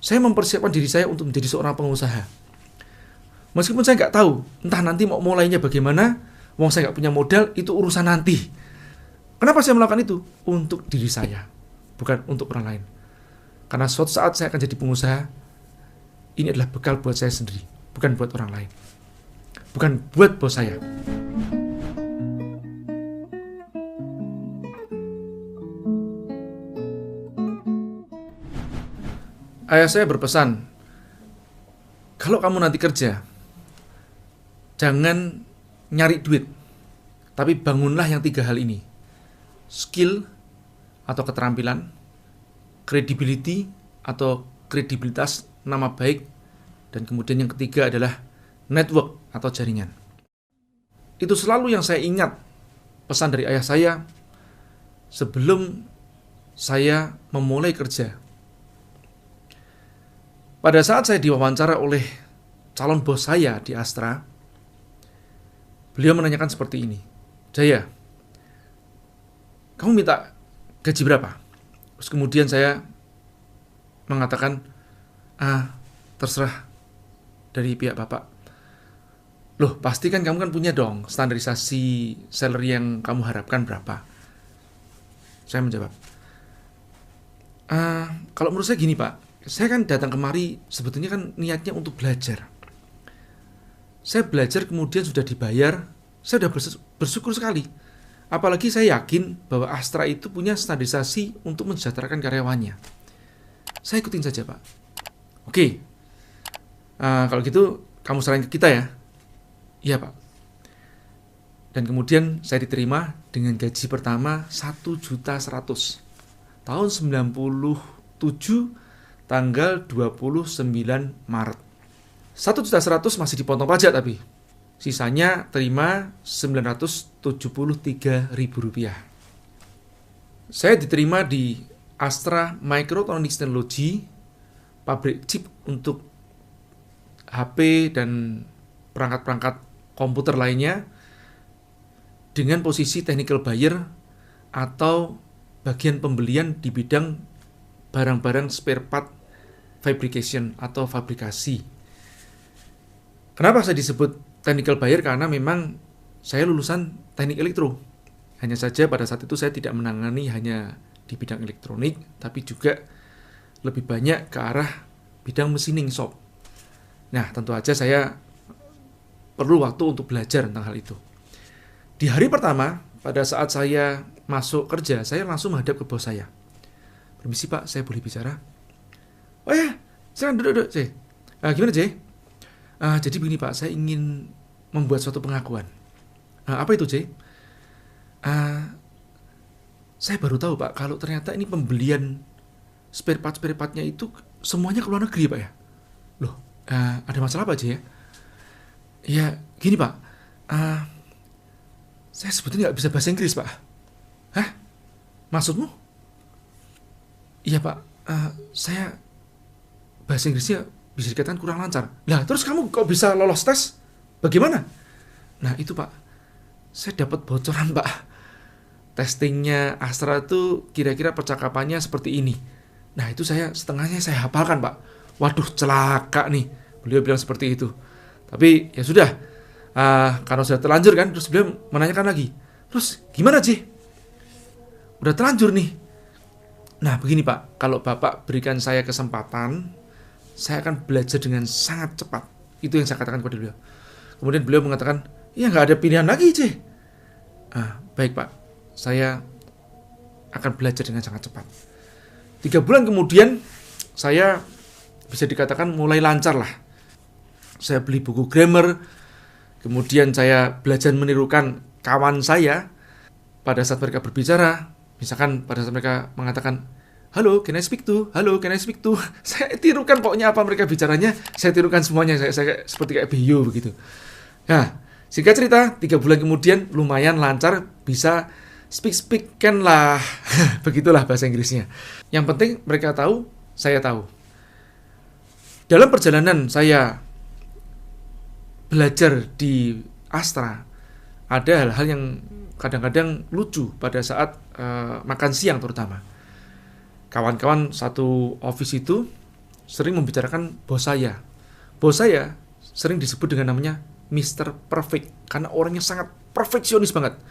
saya mempersiapkan diri saya untuk menjadi seorang pengusaha. Meskipun saya nggak tahu, entah nanti mau mulainya bagaimana, wong saya nggak punya modal, itu urusan nanti. Kenapa saya melakukan itu? Untuk diri saya, bukan untuk orang lain. Karena suatu saat saya akan jadi pengusaha, ini adalah bekal buat saya sendiri, bukan buat orang lain. Bukan buat bos saya. Ayah saya berpesan, kalau kamu nanti kerja, jangan nyari duit, tapi bangunlah yang 3 hal ini. Skill atau keterampilan, credibility atau kredibilitas, nama baik, dan kemudian yang ketiga adalah network atau jaringan. Itu selalu yang saya ingat, pesan dari ayah saya sebelum saya memulai kerja. Pada saat saya diwawancara oleh calon bos saya di Astra, beliau menanyakan seperti ini, Jaya, kamu minta gaji berapa? Terus kemudian saya mengatakan, terserah dari pihak bapak. Loh, pasti kan kamu kan punya dong standarisasi salary yang kamu harapkan berapa? Saya menjawab, kalau menurut saya gini pak, saya kan datang kemari sebetulnya kan niatnya untuk belajar. Saya belajar kemudian sudah dibayar, saya sudah bersyukur sekali. Apalagi saya yakin bahwa Astra itu punya standarisasi untuk mensejahterakan karyawannya. Saya ikutin saja pak. Oke, kalau gitu kamu serahin ke kita ya. Iya pak. Dan kemudian saya diterima dengan gaji pertama 1.100.000 tahun 97 tanggal 29 Maret. 1.100.000 masih dipotong pajak tapi sisanya terima Rp973.000. Saya diterima di Astra Microtronics Technology, pabrik chip untuk HP dan perangkat-perangkat komputer lainnya, dengan posisi technical buyer atau bagian pembelian di bidang barang-barang spare part fabrication atau fabrikasi. Kenapa saya disebut technical buyer? Karena memang saya lulusan teknik elektro. Hanya saja pada saat itu saya tidak menangani hanya di bidang elektronik, tapi juga lebih banyak ke arah bidang machining shop. Nah, tentu saja saya perlu waktu untuk belajar tentang hal itu. Di hari pertama, pada saat saya masuk kerja, saya langsung menghadap ke bos saya. Permisi pak, saya boleh bicara? Oh ya, silakan duduk, C. Gimana, C? Jadi begini Pak, saya ingin membuat suatu pengakuan. Apa itu, C? Saya baru tahu Pak, kalau ternyata ini pembelian spare part-nya itu semuanya ke luar negeri Pak ya? Loh, ada masalah apa, C ya? Ya, gini Pak, saya sebetulnya nggak bisa bahasa Inggris Pak. Hah? Maksudmu? Iya Pak, saya bahasa Inggrisnya bisa dikatakan kurang lancar. Lah, terus kamu kok bisa lolos tes? Bagaimana? Nah, itu Pak, saya dapat bocoran Pak. Testingnya Astra itu kira-kira percakapannya seperti ini. Nah, itu setengahnya saya hafalkan Pak. Waduh, celaka nih. Beliau bilang seperti itu. Tapi ya sudah, karena sudah terlanjur kan, terus beliau menanyakan lagi. Terus gimana sih? Udah terlanjur nih. Nah, begini Pak, kalau Bapak berikan saya kesempatan, saya akan belajar dengan sangat cepat. Itu yang saya katakan kepada beliau. Kemudian beliau mengatakan, ya nggak ada pilihan lagi, C. Baik Pak, saya akan belajar dengan sangat cepat. 3 bulan kemudian, saya bisa dikatakan mulai lancar lah. Saya beli buku grammar, kemudian saya belajar menirukan kawan saya pada saat mereka berbicara. Misalkan pada saat mereka mengatakan, halo, can I speak to? Halo, can I speak to? Saya tirukan pokoknya apa mereka bicaranya, saya tirukan semuanya. Saya seperti kayak Bio begitu. Nah, singkat cerita, 3 bulan kemudian lumayan lancar, bisa speak kan lah. Begitulah bahasa Inggrisnya. Yang penting mereka tahu, saya tahu. Dalam perjalanan saya belajar di Astra, ada hal-hal yang kadang-kadang lucu pada saat makan siang terutama. Kawan-kawan satu office itu sering membicarakan bos saya. Bos saya sering disebut dengan namanya Mr. Perfect, karena orangnya sangat perfeksionis banget.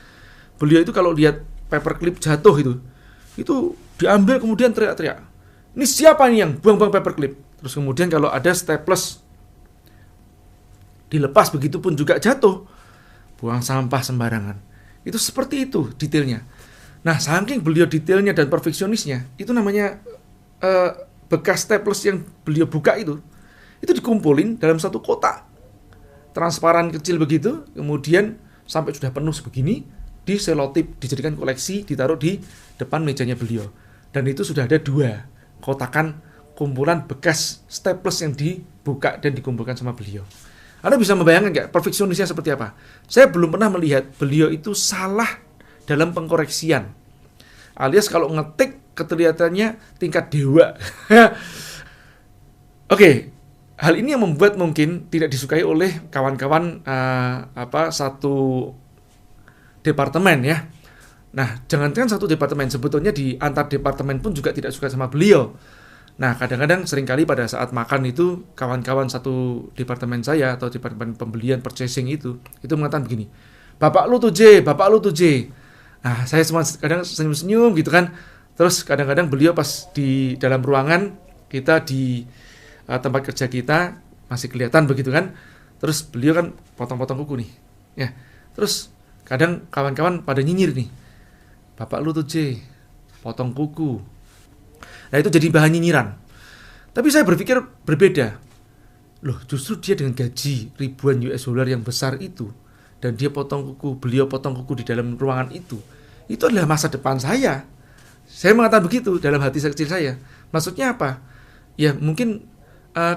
Beliau itu kalau lihat paperclip jatuh itu diambil kemudian teriak-teriak, ini siapa nih yang buang-buang paperclip? Terus kemudian kalau ada staples dilepas begitu pun juga jatuh, buang sampah sembarangan. Itu seperti itu detailnya. Nah, saking beliau detailnya dan perfeksionisnya, itu namanya bekas staples yang beliau buka itu dikumpulin dalam satu kotak transparan kecil begitu, kemudian sampai sudah penuh sebegini, diselotip, dijadikan koleksi, ditaruh di depan mejanya beliau. Dan itu sudah ada 2 kotakan kumpulan bekas staples yang dibuka dan dikumpulkan sama beliau. Anda bisa membayangkan nggak perfeksionisnya seperti apa? Saya belum pernah melihat beliau itu salah dalam pengkoreksian. Alias kalau ngetik kelihatannya tingkat dewa. Oke. Hal ini yang membuat mungkin tidak disukai oleh kawan-kawan satu departemen ya. Nah, jangankan satu departemen, sebetulnya di antar departemen pun juga tidak suka sama beliau. Nah, kadang-kadang seringkali pada saat makan itu kawan-kawan satu departemen saya atau departemen pembelian purchasing itu mengatakan begini, Bapak lu tuh J. Nah, saya semua kadang senyum-senyum gitu kan. Terus kadang-kadang beliau pas di dalam ruangan kita di tempat kerja kita masih kelihatan begitu kan. Terus beliau kan potong-potong kuku nih. Ya. Terus kadang kawan-kawan pada nyinyir nih. Bapak lu tuh J, potong kuku. Nah, itu jadi bahan nyinyiran. Tapi saya berpikir berbeda. Loh, justru dia dengan gaji ribuan US dollar yang besar itu, dan dia potong kuku, beliau potong kuku di dalam ruangan itu adalah masa depan saya. Saya mengatakan begitu dalam hati kecil saya. Maksudnya apa? Ya mungkin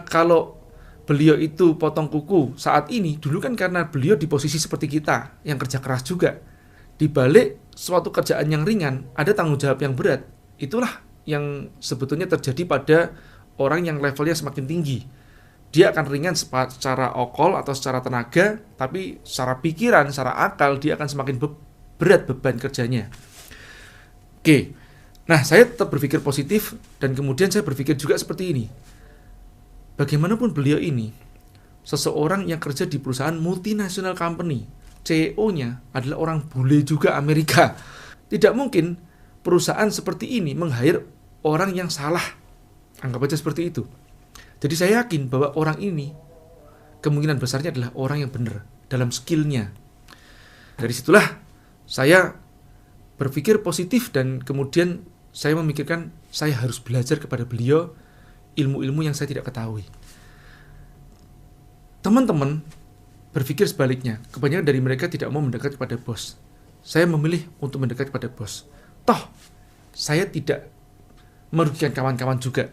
kalau beliau itu potong kuku saat ini, dulu kan karena beliau di posisi seperti kita, yang kerja keras juga. Di balik suatu kerjaan yang ringan, ada tanggung jawab yang berat. Itulah yang sebetulnya terjadi pada orang yang levelnya semakin tinggi. Dia akan ringan secara okol atau secara tenaga, tapi secara pikiran, secara akal, dia akan semakin berat beban kerjanya. Oke, nah saya tetap berpikir positif, dan kemudian saya berpikir juga seperti ini. Bagaimanapun beliau ini seseorang yang kerja di perusahaan multinational company, CEO-nya adalah orang bule juga Amerika. Tidak mungkin perusahaan seperti ini meng-hire orang yang salah. Anggap aja seperti itu. Jadi saya yakin bahwa orang ini kemungkinan besarnya adalah orang yang benar dalam skillnya. Dari situlah saya berpikir positif, dan kemudian saya memikirkan saya harus belajar kepada beliau ilmu-ilmu yang saya tidak ketahui. Teman-teman berpikir sebaliknya. Kebanyakan dari mereka tidak mau mendekat kepada bos. Saya memilih untuk mendekat kepada bos. Toh, saya tidak merugikan kawan-kawan juga.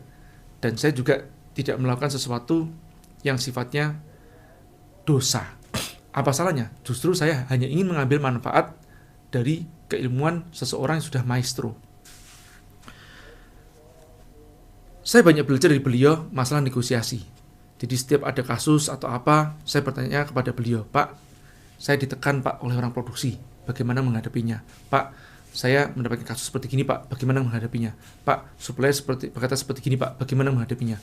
Dan saya juga tidak melakukan sesuatu yang sifatnya dosa. Apa salahnya? Justru saya hanya ingin mengambil manfaat dari keilmuan seseorang yang sudah maestro. Saya banyak belajar dari beliau masalah negosiasi. Jadi setiap ada kasus atau apa, saya bertanya kepada beliau, Pak, saya ditekan Pak oleh orang produksi, bagaimana menghadapinya? Pak, saya mendapatkan kasus seperti gini Pak, bagaimana menghadapinya? Pak, supplier berkata seperti gini Pak, bagaimana menghadapinya?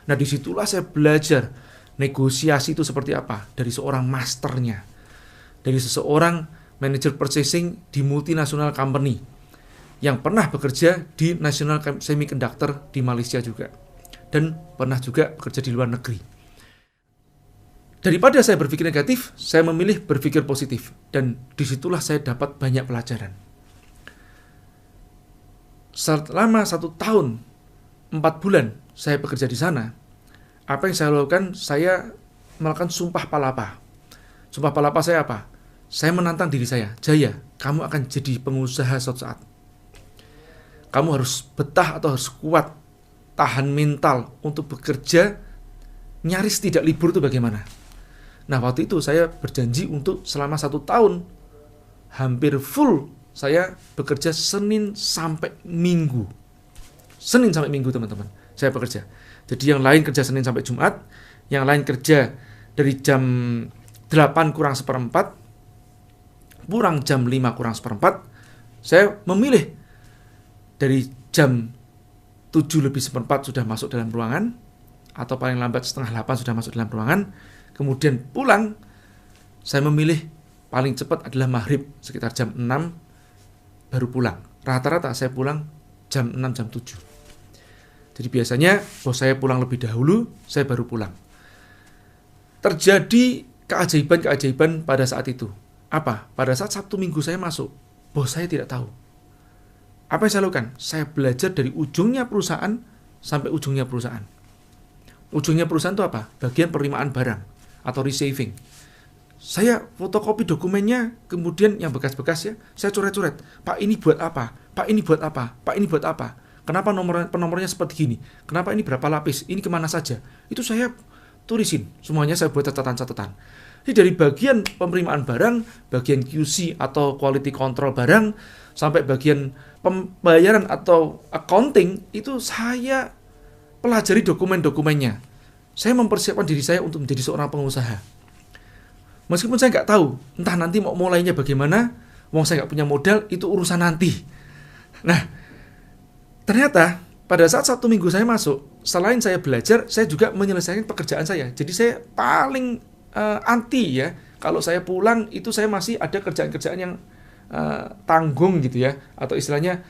Nah, disitulah saya belajar negosiasi itu seperti apa dari seorang masternya, dari seseorang manajer purchasing di multinational company yang pernah bekerja di National Semiconductor di Malaysia juga, dan pernah juga bekerja di luar negeri. Daripada saya berpikir negatif, saya memilih berpikir positif, dan disitulah saya dapat banyak pelajaran. Selama 1 tahun 4 bulan saya bekerja di sana, apa yang saya lakukan? Saya melakukan sumpah palapa. Sumpah palapa saya apa? Saya menantang diri saya, Jaya, kamu akan jadi pengusaha suatu saat. Kamu harus betah atau harus kuat, tahan mental untuk bekerja, nyaris tidak libur itu bagaimana? Nah, waktu itu saya berjanji untuk selama 1 tahun, hampir full saya bekerja Senin sampai Minggu. Senin sampai Minggu teman-teman, saya bekerja. Jadi yang lain kerja Senin sampai Jumat, yang lain kerja dari jam 8 kurang seperempat, kurang jam 5 kurang seperempat. Saya memilih dari jam 7 lebih seperempat sudah masuk dalam ruangan, atau paling lambat setengah 8 sudah masuk dalam ruangan. Kemudian pulang, saya memilih paling cepat adalah maghrib, sekitar jam 6 baru pulang. Rata-rata saya pulang jam 6, jam 7. Jadi biasanya bos saya pulang lebih dahulu, saya baru pulang. Terjadi keajaiban-keajaiban pada saat itu. Apa? Pada saat Sabtu Minggu saya masuk, bos saya tidak tahu. Apa yang saya lakukan? Saya belajar dari ujungnya perusahaan sampai ujungnya perusahaan. Ujungnya perusahaan itu apa? Bagian penerimaan barang atau receiving. Saya fotokopi dokumennya, kemudian yang bekas-bekas ya, saya coret-coret. Pak, ini buat apa? Pak, ini buat apa? Pak, ini buat apa? Kenapa penomornya seperti gini? Kenapa ini berapa lapis? Ini kemana saja? Itu saya tulisin. Semuanya saya buat catatan-catatan. Jadi dari bagian penerimaan barang, bagian QC atau quality control barang, sampai bagian pembayaran atau accounting, itu saya pelajari dokumen-dokumennya. Saya mempersiapkan diri saya untuk menjadi seorang pengusaha. Meskipun saya nggak tahu, entah nanti mau mulainya bagaimana, wong saya nggak punya modal, itu urusan nanti. Nah, ternyata pada saat Sabtu Minggu saya masuk, selain saya belajar, saya juga menyelesaikan pekerjaan saya. Jadi saya paling anti ya, kalau saya pulang itu saya masih ada kerjaan-kerjaan yang tanggung gitu ya, atau istilahnya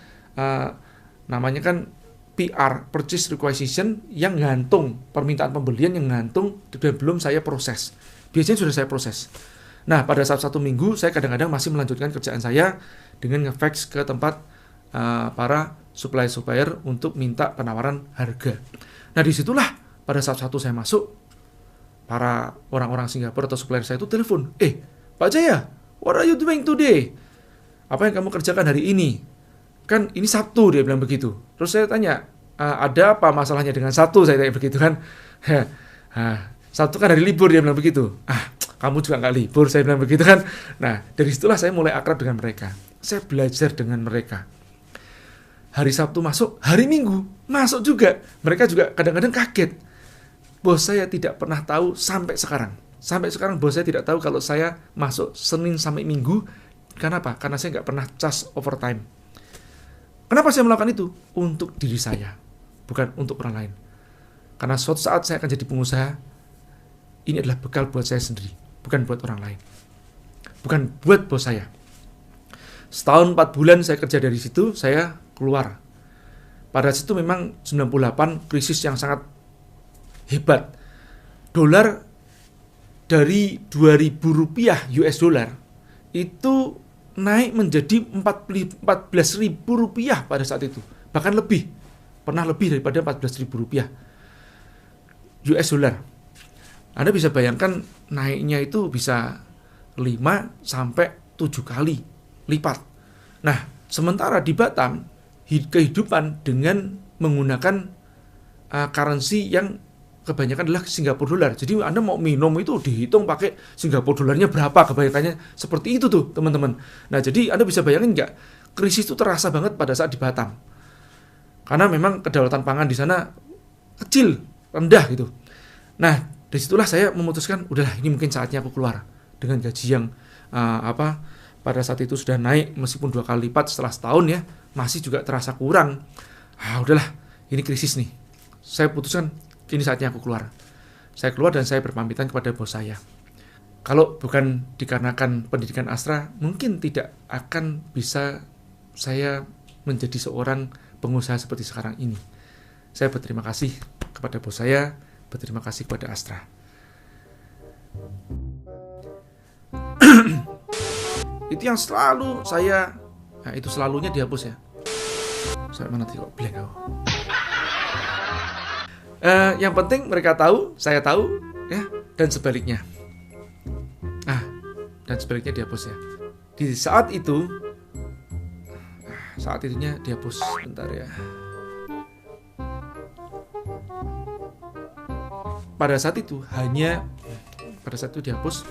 namanya kan PR, purchase requisition, yang gantung, permintaan pembelian yang gantung dan belum saya proses. Biasanya sudah saya proses. Nah, pada saat Sabtu Minggu saya kadang-kadang masih melanjutkan kerjaan saya dengan nge-fax ke tempat para supplier untuk minta penawaran harga. Nah, disitulah pada saat Sabtu saya masuk, para orang-orang Singapura atau supplier saya itu telepon, Pak Jaya, what are you doing today? Apa yang kamu kerjakan hari ini? Kan ini Sabtu, dia bilang begitu. Terus saya tanya, ada apa masalahnya dengan Sabtu? Saya tanya begitu kan. Sabtu kan hari libur, dia bilang begitu. Kamu juga nggak libur, saya bilang begitu kan. Nah, dari situlah saya mulai akrab dengan mereka. Saya belajar dengan mereka. Hari Sabtu masuk, hari Minggu masuk juga. Mereka juga kadang-kadang kaget. Bos saya tidak pernah tahu sampai sekarang. Sampai sekarang bos saya tidak tahu kalau saya masuk Senin sampai Minggu. Karena apa? Karena saya nggak pernah cas overtime. Kenapa saya melakukan itu? Untuk diri saya, bukan untuk orang lain. Karena suatu saat saya akan jadi pengusaha, ini adalah bekal buat saya sendiri, bukan buat orang lain. Bukan buat bos saya. Setahun 4 bulan saya kerja dari situ, saya keluar. Pada situ memang 98 krisis yang sangat hebat. Dolar dari 2.000 rupiah US dollar itu naik menjadi 14.000 rupiah pada saat itu. Bahkan lebih. Pernah lebih daripada 14.000 rupiah US dollar. Anda bisa bayangkan naiknya itu bisa 5 sampai 7 kali lipat. Nah, sementara di Batam, kehidupan dengan menggunakan currency yang kebanyakan adalah Singapura dolar. Jadi Anda mau minum itu dihitung pakai Singapura dolarnya berapa, kebanyakannya seperti itu tuh teman-teman. Nah, jadi Anda bisa bayangin nggak, krisis itu terasa banget pada saat di Batam. Karena memang kedaulatan pangan di sana kecil, rendah gitu. Nah, disitulah saya memutuskan, udahlah ini mungkin saatnya aku keluar. Dengan gaji yang pada saat itu sudah naik, meskipun 2 kali lipat setelah setahun ya, masih juga terasa kurang. Udahlah, ini krisis nih. Saya putuskan, ini saatnya aku keluar. Saya keluar dan saya berpamitan kepada bos saya. Kalau bukan dikarenakan pendidikan Astra, mungkin tidak akan bisa saya menjadi seorang pengusaha seperti sekarang ini. Saya berterima kasih kepada bos saya, berterima kasih kepada Astra. Itu yang selalu saya, itu selalunya dihapus ya. Saya mana tadi kok blank aku. Yang penting mereka tahu, saya tahu, ya, dan sebaliknya. Dan sebaliknya dihapus ya. Di saat itu, saat itunya dihapus, bentar ya. Pada saat itu dihapus,